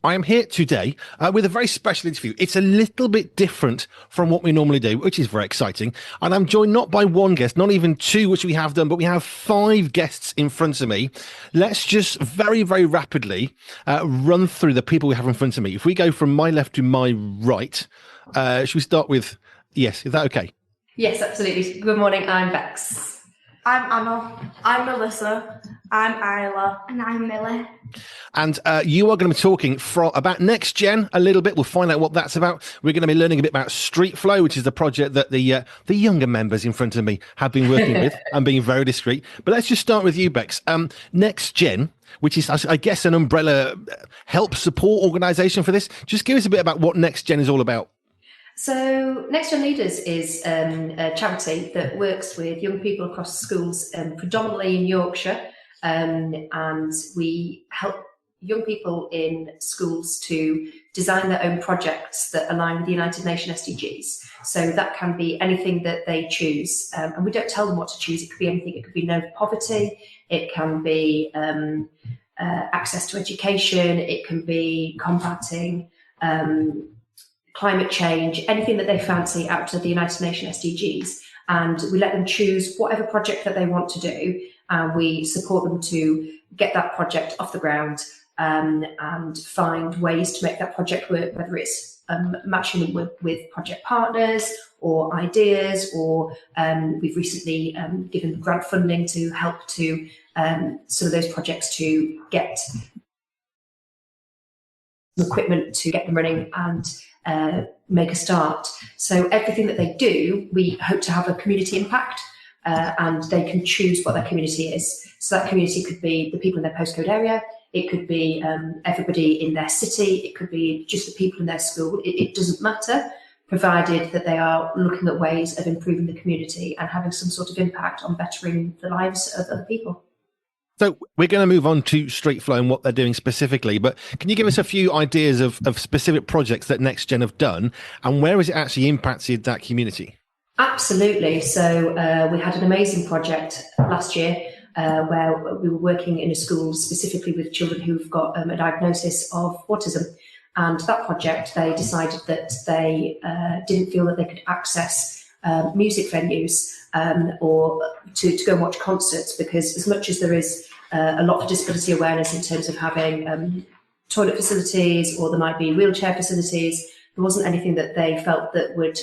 I am here today with a very special interview. It's a little bit different from what we normally do, which is very exciting. And I'm joined not by one guest, not even two, which we have done, but we have five guests in front of me. Let's just very, very rapidly run through the people we have in front of me. If we go from my left to my right, should we start with, yes, is that okay? Yes, absolutely. Good morning, I'm Becks. I'm Anna. I'm Elissa. I'm Isla. And I'm Millie. And you are going to be talking about Next Gen a little bit. We'll find out what that's about. We're going to be learning a bit about StreetFlow, which is the project that the younger members in front of me have been working with and being very discreet. But let's just start with you, Becks. Next Gen, which is, I guess, an umbrella help support organisation for this. Just give us a bit about what Next Gen is all about. So Next Gen Leaders is a charity that works with young people across schools, predominantly in Yorkshire, and we help young people in schools to design their own projects that align with the United Nations SDGs. So that can be anything that they choose, and we don't tell them what to choose. It could be anything. It could be no poverty. It can be access to education. It can be combating climate change, anything that they fancy out of the United Nations SDGs. And we let them choose whatever project that they want to do. And we support them to get that project off the ground and find ways to make that project work, whether it's matching them with project partners or ideas, or we've recently given grant funding to help to some of those projects to get equipment to get them running and make a start. So everything that they do, we hope to have a community impact, and they can choose what their community is. So that community could be the people in their postcode area, it could be everybody in their city, it could be just the people in their school. It doesn't matter, provided that they are looking at ways of improving the community and having some sort of impact on bettering the lives of other people. So we're going to move on to StreetFlow and what they're doing specifically, but can you give us a few ideas of specific projects that Next Gen have done, and where has it actually impacted that community? Absolutely. So we had an amazing project last year where we were working in a school specifically with children who've got a diagnosis of autism. And that project, they decided that they didn't feel that they could access music venues or to go and watch concerts, because as much as there is a lot of disability awareness in terms of having toilet facilities, or there might be wheelchair facilities, there wasn't anything that they felt that would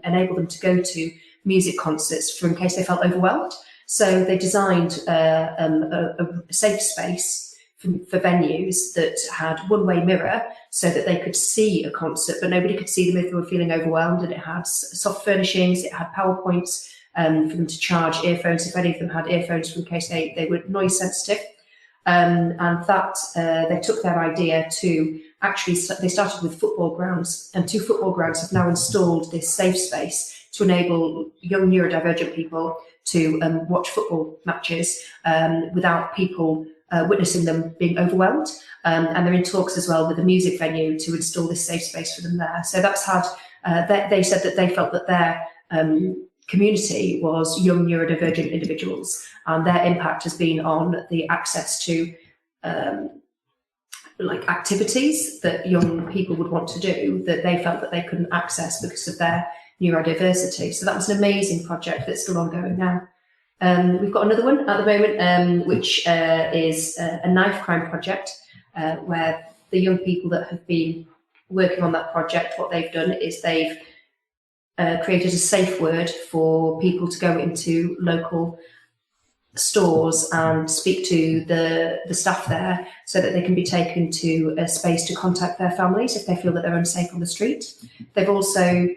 enable them to go to music concerts in case they felt overwhelmed. So they designed a safe space for venues that had one-way mirror so that they could see a concert, but nobody could see them if they were feeling overwhelmed. And it had soft furnishings, it had PowerPoints for them to charge earphones if any of them had earphones, in case they were noise sensitive. And that they took their idea to actually, they started with football grounds, and 2 football grounds have now installed this safe space to enable young neurodivergent people to watch football matches without people witnessing them being overwhelmed. And they're in talks as well with a music venue to install this safe space for them there. So that's had, they said that they felt that their community was young neurodivergent individuals, and their impact has been on the access to like activities that young people would want to do that they felt that they couldn't access because of their neurodiversity. So that was an amazing project that's still ongoing now. We've got another one at the moment, which is a knife crime project, where the young people that have been working on that project, what they've done is they've created a safe word for people to go into local stores and speak to the staff there, so that they can be taken to a space to contact their families if they feel that they're unsafe on the street. They've also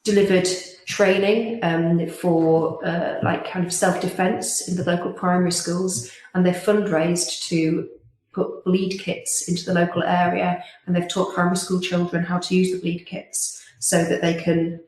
delivered training for like kind of self-defense in the local primary schools, and they've fundraised to put bleed kits into the local area, and they've taught primary school children how to use the bleed kits so that they can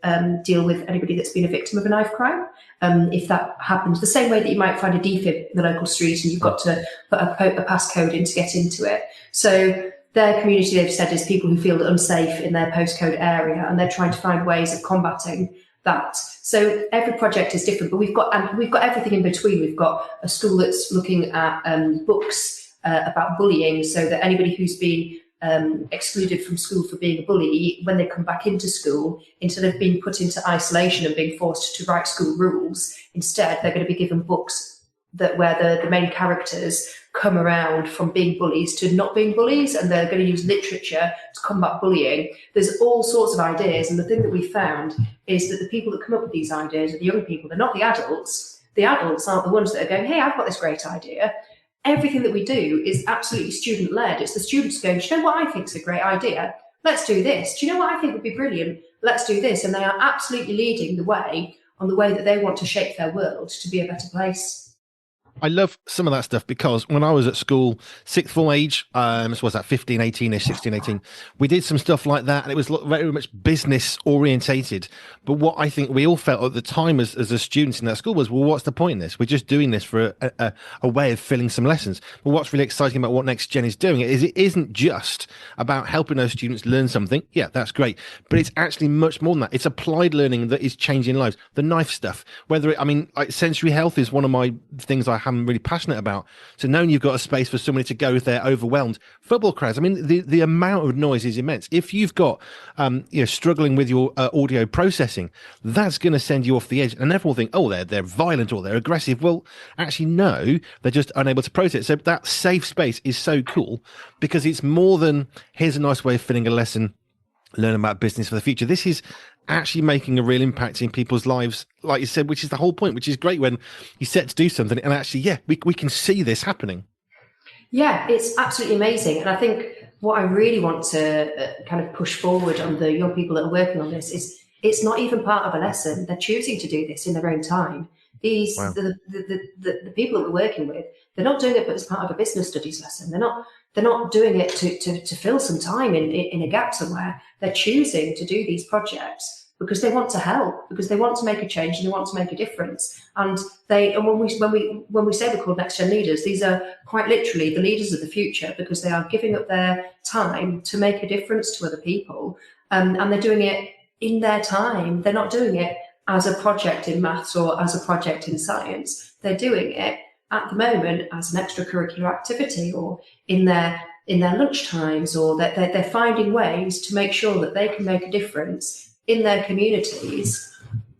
deal with anybody that's been a victim of a knife crime. If that happens, the same way that you might find a defib in the local street and you've got to put a passcode in to get into it. So their community, they've said, is people who feel unsafe in their postcode area, and they're trying to find ways of combating that. So every project is different, but we've got everything in between. We've got a school that's looking at books about bullying, so that anybody who's been excluded from school for being a bully, when they come back into school, instead of being put into isolation and being forced to write school rules, instead they're going to be given books where the main characters come around from being bullies to not being bullies, and they're going to use literature to combat bullying. There's all sorts of ideas, and the thing that we found is that the people that come up with these ideas are the young people. They're not the adults. The adults aren't the ones that are going, hey, I've got this great idea. Everything that we do is absolutely student-led. It's the students going, do you know what I think is a great idea? Let's do this. Do you know what I think would be brilliant? Let's do this. And they are absolutely leading the way on the way that they want to shape their world to be a better place. I love some of that stuff because when I was at school, sixth form age, so was that 15, 18-ish, 16, 18, we did some stuff like that, and it was very much business orientated. But what I think we all felt at the time as the students in that school was, well, what's the point in this? We're just doing this for a way of filling some lessons. But what's really exciting about what Next Gen is doing is it isn't just about helping those students learn something. Yeah, that's great. But it's actually much more than that. It's applied learning that is changing lives. The knife stuff, like sensory health is one of my things I'm really passionate about. So knowing you've got a space for somebody to go if they're overwhelmed. Football crowds, I mean, the amount of noise is immense. If you've got, struggling with your audio processing, that's going to send you off the edge. And everyone will think, oh, they're violent or they're aggressive. Well, actually, no, they're just unable to process. So that safe space is so cool because it's more than here's a nice way of filling a lesson, learn about business for the future. This is actually making a real impact in people's lives, like you said, which is the whole point, which is great when you set to do something and actually, we can see this happening. Yeah, it's absolutely amazing. And I think what I really want to kind of push forward on the young people that are working on this is it's not even part of a lesson. They're choosing to do this in their own time. Wow. The people that we're working with, they're not doing it as part of a business studies lesson. They're not doing it to fill some time in a gap somewhere. They're choosing to do these projects because they want to help, because they want to make a change and they want to make a difference. And when we say we're called Next Gen leaders, these are quite literally the leaders of the future because they are giving up their time to make a difference to other people, and they're doing it in their time. They're not doing it as a project in maths or as a project in science. They're doing it at the moment as an extracurricular activity or in their lunch times, or that they're finding ways to make sure that they can make a difference in their communities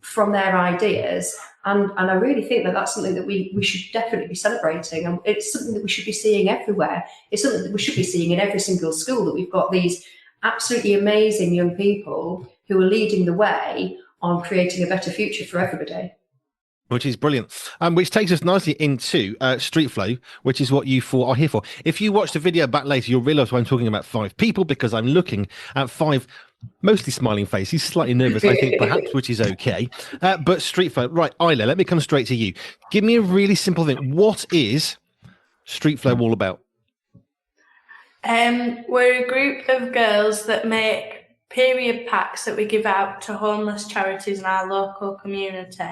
from their ideas. And I really think that that's something that we should definitely be celebrating. And it's something that we should be seeing everywhere. It's something that we should be seeing in every single school, that we've got these absolutely amazing young people who are leading the way on creating a better future for everybody. Which is brilliant. Which takes us nicely into StreetFlow, which is what you four are here for. If you watch the video back later, you'll realize why I'm talking about 5 people, because I'm looking at 5 mostly smiling faces, slightly nervous, I think, perhaps, which is okay. But StreetFlow, right, Isla, let me come straight to you. Give me a really simple thing. What is StreetFlow all about? We're a group of girls that make period packs that we give out to homeless charities in our local community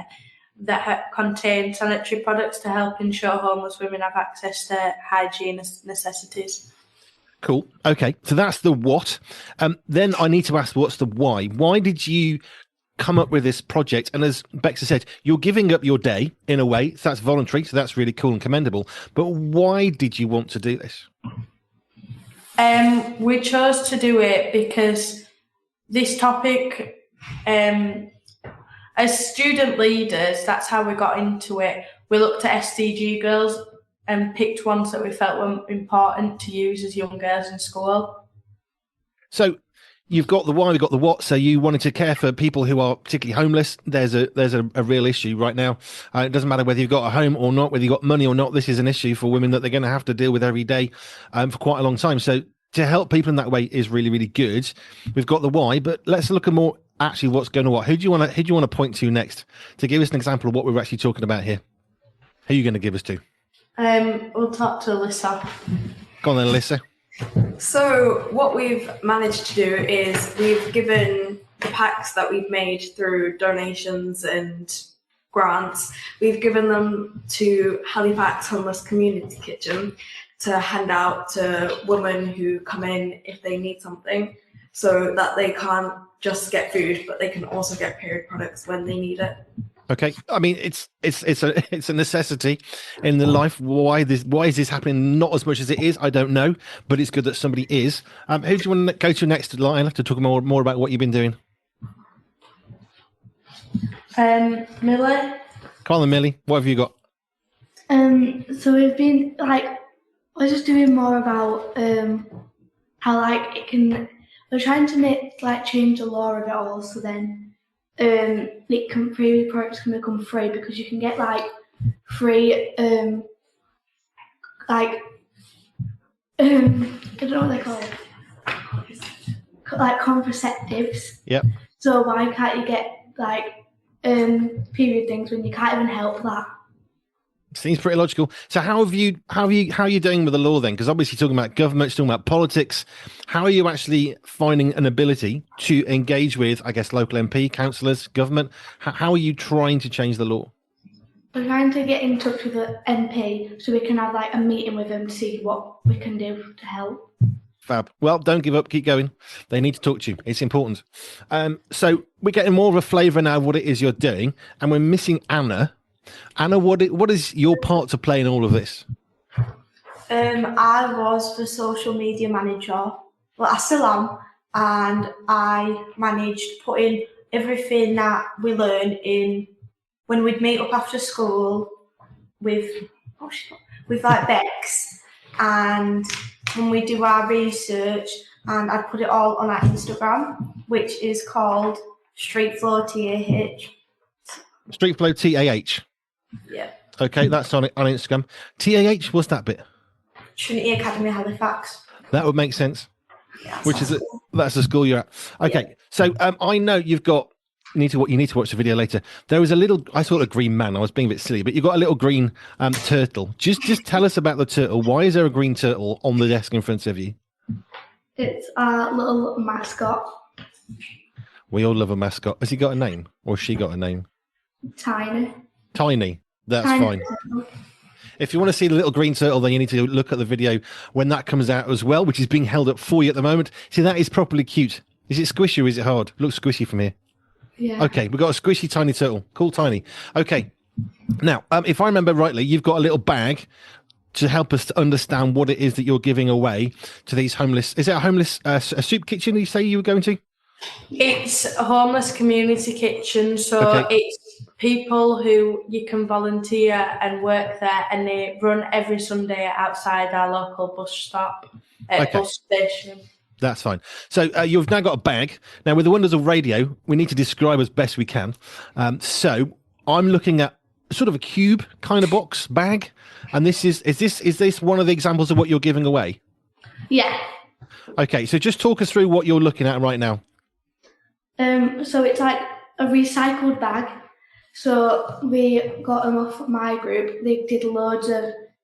that contain sanitary products to help ensure homeless women have access to hygiene necessities. Cool. Okay, so that's the what. Then I need to ask, what's the why? Why did you come up with this project? And as Becks said, you're giving up your day in a way, so that's voluntary, so that's really cool and commendable. But why did you want to do this? We chose to do it because this topic, as student leaders, that's how we got into it. We looked at SDG girls and picked ones that we felt were important to use as young girls in school. So you've got the why, we've got the what. So you wanted to care for people who are particularly homeless. There's a real issue right now. It doesn't matter whether you've got a home or not, whether you've got money or not. This is an issue for women that they're going to have to deal with every day for quite a long time. So to help people in that way is really, really good. We've got the why, but let's look at more actually what's going on. Who do you want to point to next to give us an example of what we're actually talking about here? Who are you going to give us to? We'll talk to Elissa. Go on then, Elissa. So what we've managed to do is we've given the packs that we've made through donations and grants, we've given them to Halifax Homeless Community Kitchen to hand out to women who come in if they need something, so that they can't just get food, but they can also get period products when they need it. Okay, I mean it's a necessity in the life. Why is this happening? Not as much as it is, I don't know, but it's good that somebody is. Who do you want to go to next, Lila, to talk more about what you've been doing? Millie. Come on, then, Millie. What have you got? So we've been we're just doing more about how we're trying to change the law of it all, so then premium products can become free, because you can get free I don't know what they're called, contraceptives. Yep. So why can't you get period things when you can't even help that? Seems pretty logical. So how are you doing with the law then? Because obviously talking about government, talking about politics. How are you actually finding an ability to engage with, I guess, local MP, councillors, government? How are you trying to change the law? We're trying to get in touch with the MP so we can have a meeting with them to see what we can do to help. Fab. Well, don't give up. Keep going. They need to talk to you. It's important. So we're getting more of a flavour now of what it is you're doing, and we're missing Anna. Anna, what is your part to play in all of this? I was the social media manager. Well, I still am, and I managed putting everything that we learn in when we'd meet up after school with Becks, and when we do our research, and I'd put it all on our Instagram, which is called StreetFlow TAH. StreetFlow TAH. Yeah. Okay, that's on Instagram. TAH, what's that bit? Trinity Academy Halifax. That would make sense. Yeah, That's the school you're at. Okay, yeah. So I know you need to watch the video later. There was I saw a green man. I was being a bit silly, but you've got a little green turtle. Just tell us about the turtle. Why is there a green turtle on the desk in front of you? It's our little mascot. We all love a mascot. Has he got a name, or has she got a name? Tiny. That's fine. If you want to see the little green turtle, then you need to look at the video when that comes out as well, which is being held up for you at the moment. See, that is properly cute. Is it squishy or is it hard? Looks squishy from here. Yeah. Okay, we've got a squishy tiny turtle. Cool, Tiny. Okay. Now, if I remember rightly, you've got a little bag to help us to understand what it is that you're giving away to these homeless. Is it a soup kitchen you say you were going to? It's a homeless community kitchen, so it's people who you can volunteer and work there, and they run every Sunday outside our local bus station. That's fine. So you've now got a bag. Now, with the wonders of radio, we need to describe as best we can. So I'm looking at sort of a cube kind of box bag, and is this one of the examples of what you're giving away? Yeah. Okay, so just talk us through what you're looking at right now. So it's a recycled bag. So we got them off my group. They did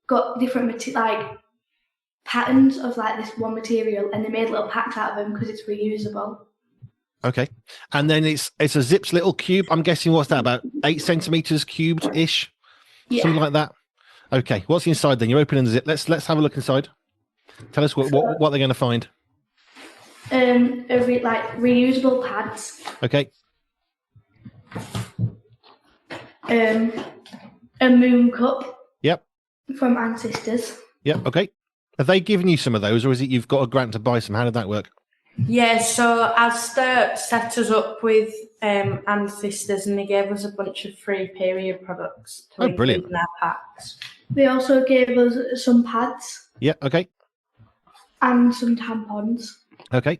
got different patterns of this one material, and they made little packs out of them because it's reusable. Okay, and then it's a Zips little cube. I'm guessing what's that, about 8 centimeters cubed ish, something like that. Okay, what's inside then? You're opening the zip. Let's have a look inside. Tell us what they're going to find. Reusable pads. Okay. A moon cup. Yep. From Ancestors. Yep. Okay. Have they given you some of those, or is it you've got a grant to buy some? How did that work? Yeah, so Asda set us up with Ancestors, and they gave us a bunch of free period products to include in our packs. They also gave us some pads. Yeah. Okay. And some tampons. Okay.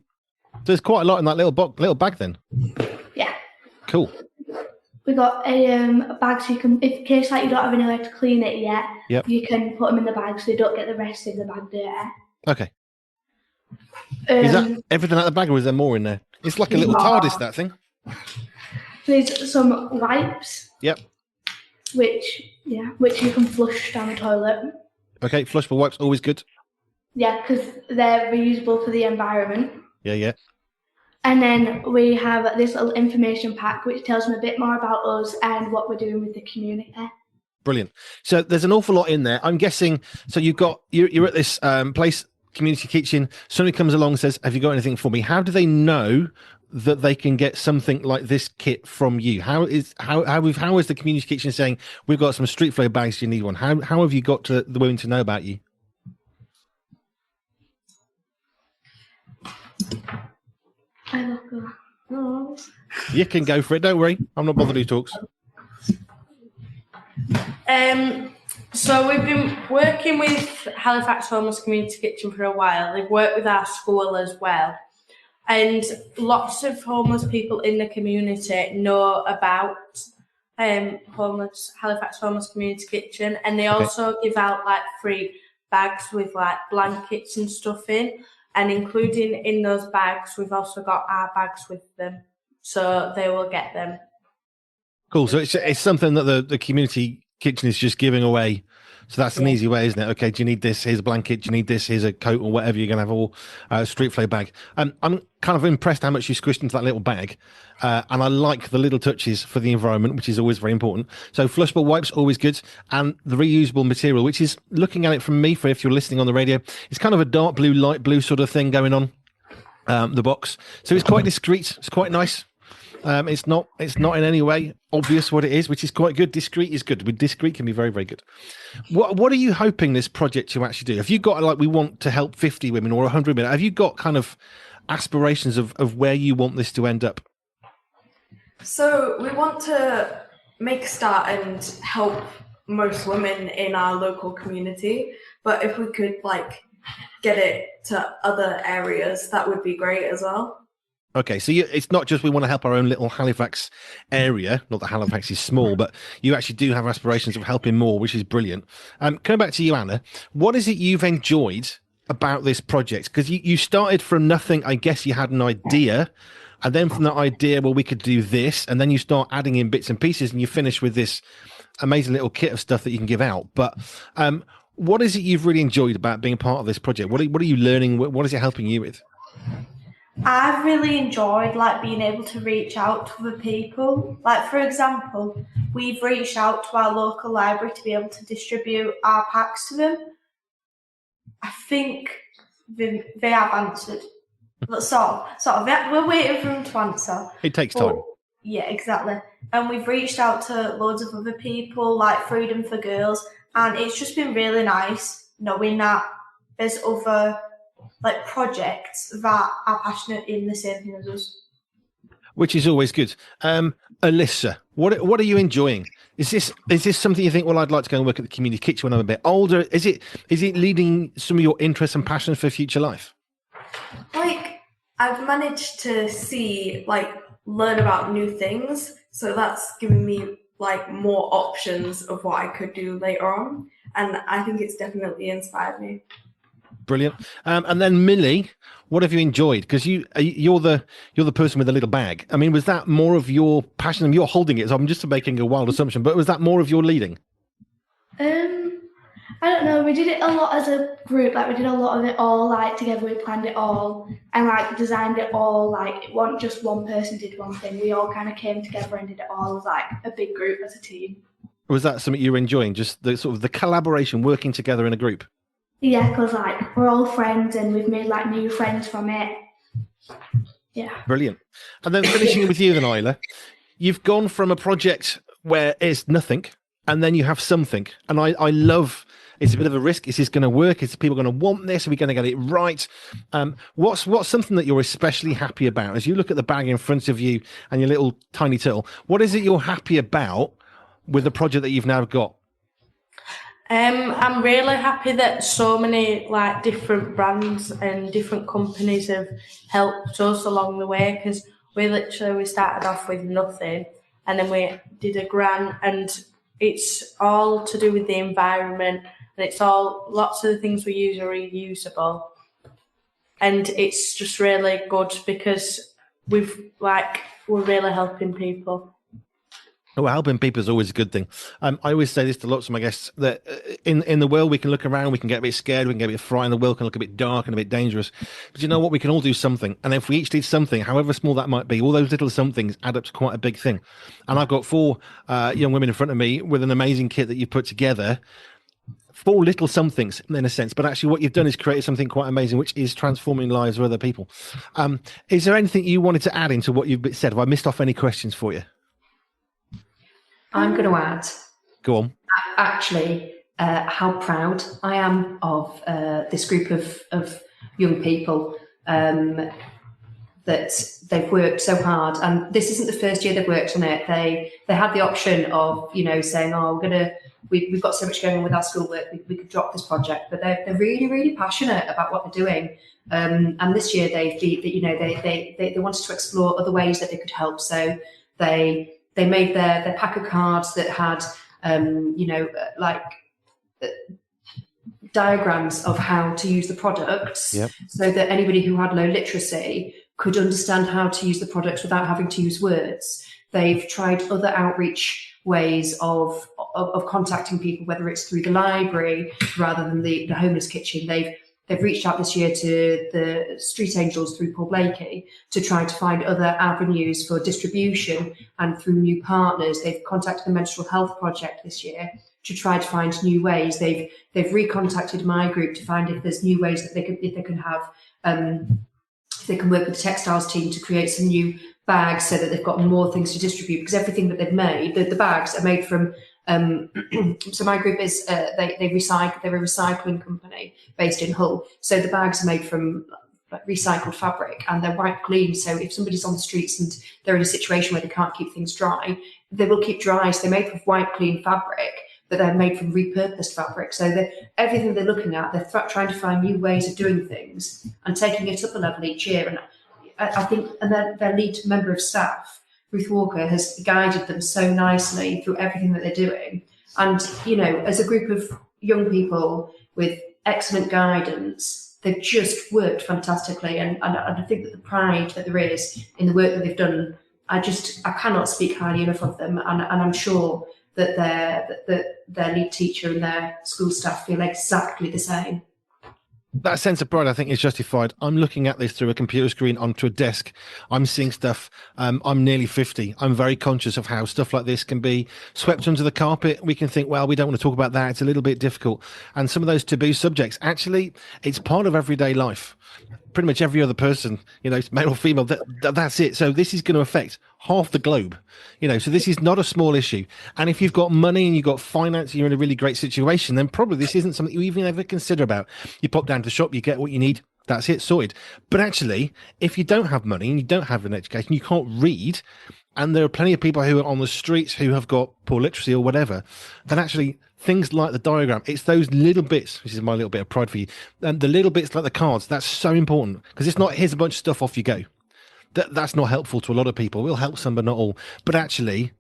So there's quite a lot in that little bag then. Yeah. Cool. We got a bag so you can, in case you don't have anywhere to clean it yet, you can put them in the bag so they don't get the rest of the bag dirty. Okay. Is that everything out the bag, or is there more in there? It's like a little TARDIS, that thing. There's some wipes. Yep. Which you can flush down the toilet. Okay, flushable wipes, always good. Yeah, because they're reusable for the environment. Yeah. And then we have this little information pack which tells them a bit more about us and what we're doing with the community. Brilliant. So there's an awful lot in there. I'm guessing, so you're at this place, community kitchen. Somebody comes along and says, have you got anything for me? How do they know that they can get something like this kit from you? How is the community kitchen saying we've got some StreetFlow bags? Do you need one? How have you got to the women to know about you? You can go for it. Don't worry. I'm not bothered who talks. So we've been working with Halifax Homeless Community Kitchen for a while. They've worked with our school as well. And lots of homeless people in the community know about Halifax Homeless Community Kitchen. And they also give out like free bags with like blankets and stuff in. And including in those bags, we've also got our bags with them. So they will get them. Cool. So it's something that the community kitchen is just giving away. So that's an easy way, isn't it? Okay, do you need this? Here's a blanket. Do you need this? Here's a coat or whatever. You're going to have all StreetFlow bag. I'm kind of impressed how much you squished into that little bag. And I like the little touches for the environment, which is always very important. So flushable wipes, always good. And the reusable material, which is, looking at it from me, for if you're listening on the radio, it's kind of a dark blue, light blue sort of thing going on, the box. So it's quite discreet. It's quite nice. It's not in any way obvious what it is, which is quite good. Discreet is good. With discreet can be very, very good. What are you hoping this project to actually do? Have you got, like, we want to help 50 women or 100 women? Have you got kind of aspirations of where you want this to end up? So we want to make a start and help most women in our local community. But if we could like get it to other areas, that would be great as well. Okay, so it's not just we want to help our own little Halifax area, not that Halifax is small, but you actually do have aspirations of helping more, which is brilliant. Coming back to you, Anna, what is it you've enjoyed about this project? Because you started from nothing. I guess you had an idea, and then from that idea, well, we could do this, and then you start adding in bits and pieces, and you finish with this amazing little kit of stuff that you can give out. But what is it you've really enjoyed about being a part of this project? What are you learning? What is it helping you with? I've really enjoyed like being able to reach out to other people. Like, for example, we've reached out to our local library to be able to distribute our packs to them. I think they have answered. But sort of, we're waiting for them to answer. It takes time. Yeah, exactly. And we've reached out to loads of other people, like Freedom for Girls, and it's just been really nice knowing that there's other like projects that are passionate in the same thing as us. Which is always good. Elissa, what are you enjoying? Is this something you think, well, I'd like to go and work at the community kitchen when I'm a bit older? Is it leading some of your interests and passions for future life? Like, I've managed to learn about new things, so that's given me like more options of what I could do later on, and I think it's definitely inspired me. Brilliant. And then Millie, what have you enjoyed? Because you're the person with the little bag. I mean, was that more of your passion? And you're holding it, so I'm just making a wild assumption. But was that more of your leading? I don't know. We did it a lot as a group. Like, we did a lot of it all like together. We planned it all and like designed it all. Like, it wasn't just one person did one thing. We all kind of came together and did it all as like a big group, as a team. Was that something you were enjoying? Just the sort of the collaboration, working together in a group? Yeah, because like we're all friends and we've made like new friends from it. Yeah. Brilliant. And then finishing with you then, Isla, you've gone from a project where it's nothing and then you have something. And I love, it's a bit of a risk. Is this going to work? Is people going to want this? Are we going to get it right? What's something that you're especially happy about? As you look at the bag in front of you and your little tiny turtle, what is it you're happy about with the project that you've now got? I'm really happy that so many like different brands and different companies have helped us along the way, because we started off with nothing and then we did a grant, and it's all to do with the environment, and it's all, lots of the things we use are reusable, and it's just really good because we're really helping people. Well, helping people is always a good thing. I always say this to lots of my guests, that in the world we can look around, we can get a bit scared, we can get a bit frightened, the world can look a bit dark and a bit dangerous. But you know what? We can all do something. And if we each did something, however small that might be, all those little somethings add up to quite a big thing. And I've got 4 young women in front of me with an amazing kit that you put together four little somethings in a sense, but actually what you've done is created something quite amazing, which is transforming lives of other people. Is there anything you wanted to add into what you've said? Have I missed off any questions for you? I'm going to add, Go on. actually, how proud I am of this group of young people, that they've worked so hard. And this isn't the first year they've worked on it. They had the option of, saying, oh, we've got so much going on with our schoolwork, we could drop this project, but they're really, really passionate about what they're doing. And this year they wanted to explore other ways that they could help. So they made their pack of cards that had, diagrams of how to use the products, Yep. so that anybody who had low literacy could understand how to use the products without having to use words. They've tried other outreach ways of contacting people, whether it's through the library rather than the homeless kitchen. They've reached out this year to the Street Angels through Paul Blakey to try to find other avenues for distribution, and through new partners. They've contacted the Mental Health Project this year to try to find new ways. They've recontacted my group to find if there's new ways that they can have, if they can work with the textiles team to create some new bags so that they've got more things to distribute, because everything that they've made, the bags are made from, so my group is, they're a recycling company based in Hull. So the bags are made from recycled fabric, and they're white clean. So if somebody's on the streets and they're in a situation where they can't keep things dry, they will keep dry. So they're made with white clean fabric, but they're made from repurposed fabric. So everything they're looking at, they're trying to find new ways of doing things and taking it up a level each year. And I think, and their lead member of staff, Ruth Walker, has guided them so nicely through everything that they're doing. And, as a group of young people with excellent guidance, they've just worked fantastically. And I think that the pride that there is in the work that they've done, I cannot speak highly enough of them. And I'm sure that their lead teacher and their school staff feel exactly the same. That sense of pride, I think, is justified. I'm looking at this through a computer screen onto a desk. I'm seeing stuff. I'm nearly 50. I'm very conscious of how stuff like this can be swept under the carpet. We can think, well, we don't want to talk about that. It's a little bit difficult. And some of those taboo subjects, actually, it's part of everyday life. Pretty much every other person, male or female, that's it. So this is going to affect half the globe, so this is not a small issue. And if you've got money and you've got finance, and you're in a really great situation, then probably this isn't something you even ever consider about. You pop down to the shop, you get what you need. That's it, sorted. But actually, if you don't have money and you don't have an education, you can't read, and there are plenty of people who are on the streets who have got poor literacy or whatever, then actually things like the diagram, it's those little bits, which is my little bit of pride for you, and the little bits like the cards, that's so important, because it's not, here's a bunch of stuff, off you go. That's not helpful to a lot of people. We'll help some, but not all. But actually,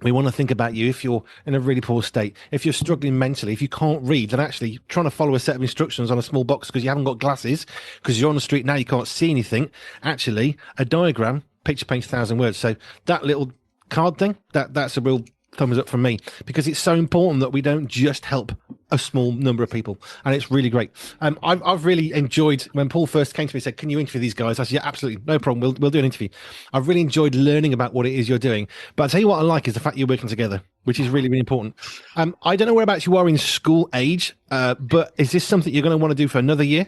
we want to think about you if you're in a really poor state, if you're struggling mentally, if you can't read, then actually trying to follow a set of instructions on a small box because you haven't got glasses, because you're on the street now, you can't see anything. Actually, a diagram, picture paints 1,000 words. So that little card thing, that's a real thumbs up from me, because it's so important that we don't just help a small number of people, and it's really great. I've really enjoyed when Paul first came to me and said, can you interview these guys? I said, yeah, absolutely, no problem, we'll do an interview. I've really enjoyed learning about what it is you're doing, but I'll tell you what I like is the fact you're working together, which is really, really important. I don't know whereabouts you are in school age, but is this something you're going to want to do for another year?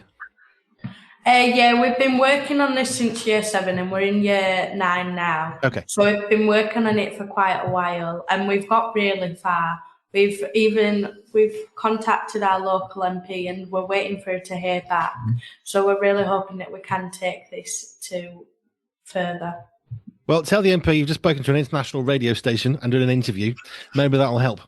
Yeah, we've been working on this since year 7 and we're in year 9 now. Okay. So we've been working on it for quite a while and we've got really far. We've contacted our local MP and we're waiting for her to hear back. So we're really hoping that we can take this to further. Well, tell the MP you've just spoken to an international radio station and done an interview. Maybe that'll help.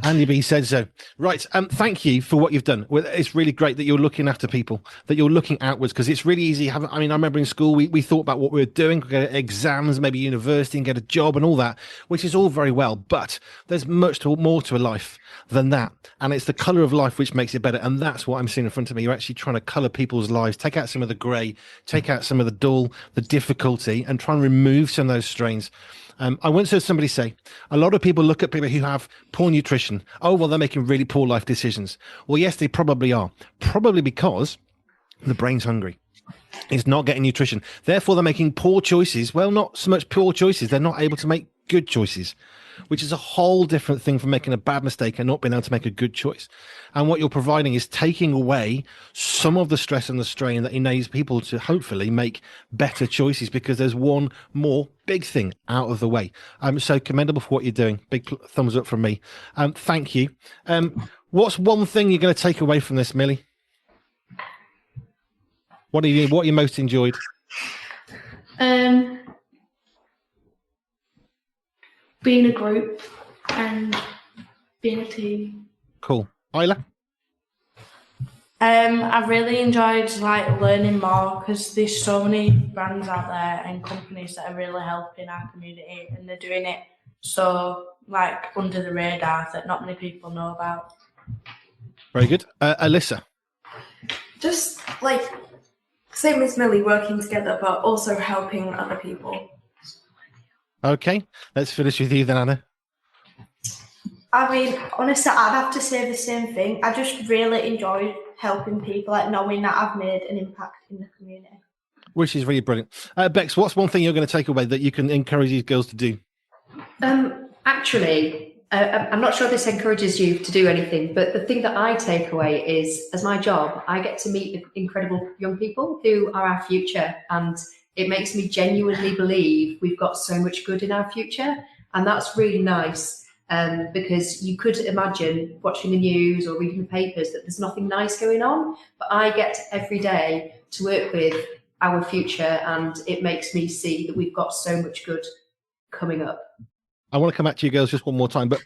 Andy B said so. Right. Thank you for what you've done. It's really great that you're looking after people, that you're looking outwards, because it's really easy. I remember in school, we thought about what we were doing, get exams, maybe university and get a job and all that, which is all very well. But there's much more to a life than that. And it's the colour of life which makes it better. And that's what I'm seeing in front of me. You're actually trying to colour people's lives, take out some of the grey, take out some of the dull, the difficulty, and try and remove some of those strains. I once heard somebody say, a lot of people look at people who have poor nutrition. Oh, well, they're making really poor life decisions. Well, yes, they probably are. Probably because the brain's hungry. It's not getting nutrition. Therefore, they're making poor choices. Well, not so much poor choices. They're not able to make good choices, which is a whole different thing from making a bad mistake and not being able to make a good choice. And what you're providing is taking away some of the stress and the strain that enables people to hopefully make better choices, because there's one more big thing out of the way. So commendable for what you're doing. Big thumbs up from me. Thank you. What's one thing you're going to take away from this, Millie? What you most enjoyed? Being a group and being a team. Cool. Isla? I really enjoyed learning more, because there's so many brands out there and companies that are really helping our community, and they're doing it so under the radar that not many people know about. Very good. Elissa? Just same as Millie, working together, but also helping other people. Okay, let's finish with you then, Anna. I mean, honestly, I'd have to say the same thing. I just really enjoyed helping people, knowing that I've made an impact in the community. Which is really brilliant. Becks, what's one thing you're going to take away that you can encourage these girls to do? Actually, I'm not sure this encourages you to do anything, but the thing that I take away is, as my job, I get to meet incredible young people who are our future, and it makes me genuinely believe we've got so much good in our future, and that's really nice. Because you could imagine watching the news or reading the papers that there's nothing nice going on, but I get every day to work with our future, and it makes me see that we've got so much good coming up. I want to come back to you girls just one more time, but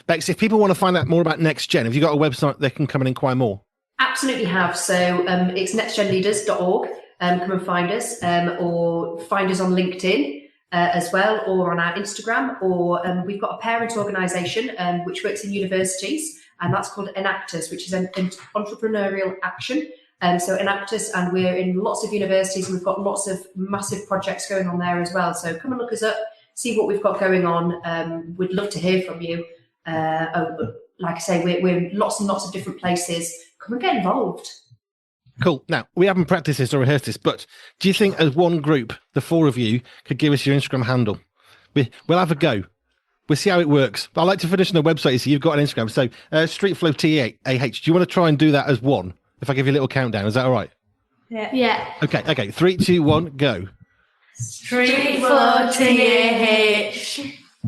Becks, if people want to find out more about Next Gen, have you got a website they can come and inquire more? Absolutely have. So it's nextgenleaders.org. Come and find us, or find us on LinkedIn. As well, or on our Instagram, or we've got a parent organisation which works in universities, and that's called Enactus, which is an entrepreneurial action. So Enactus, and we're in lots of universities, and we've got lots of massive projects going on there as well. So come and look us up, see what we've got going on. We'd love to hear from you. Like I say, we're in lots and lots of different places. Come and get involved. Cool. Now, we haven't practiced this or rehearsed this, but do you think as one group, the four of you, could give us your Instagram handle? We'll have a go. We'll see how it works. But I'd like to finish on the website, so you've got an Instagram. So StreetFlow TAH. Do you want to try and do that as one? If I give you a little countdown, is that all right? Yeah. Okay. 3, 2, 1, go. StreetFlow TAH.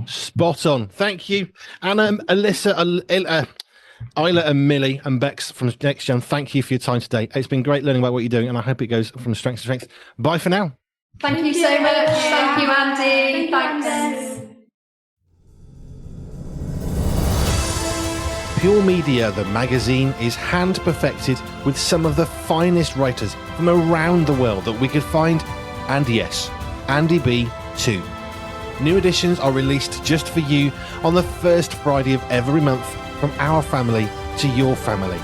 Spot on. Thank you. And Elissa, Isla and Millie and Becks from Next Gen, thank you for your time today. It's been great learning about what you're doing, and I hope it goes from strength to strength. Bye for now. Thank you so much. Thank you, Andy. Thanks. Pure Media, the magazine, is hand perfected with some of the finest writers from around the world that we could find. And yes, Andy B too. New editions are released just for you on the first Friday of every month, from our family to your family.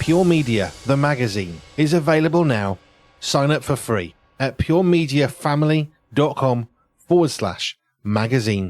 Pure Media, the magazine, is available now. Sign up for free at puremediafamily.com/magazine.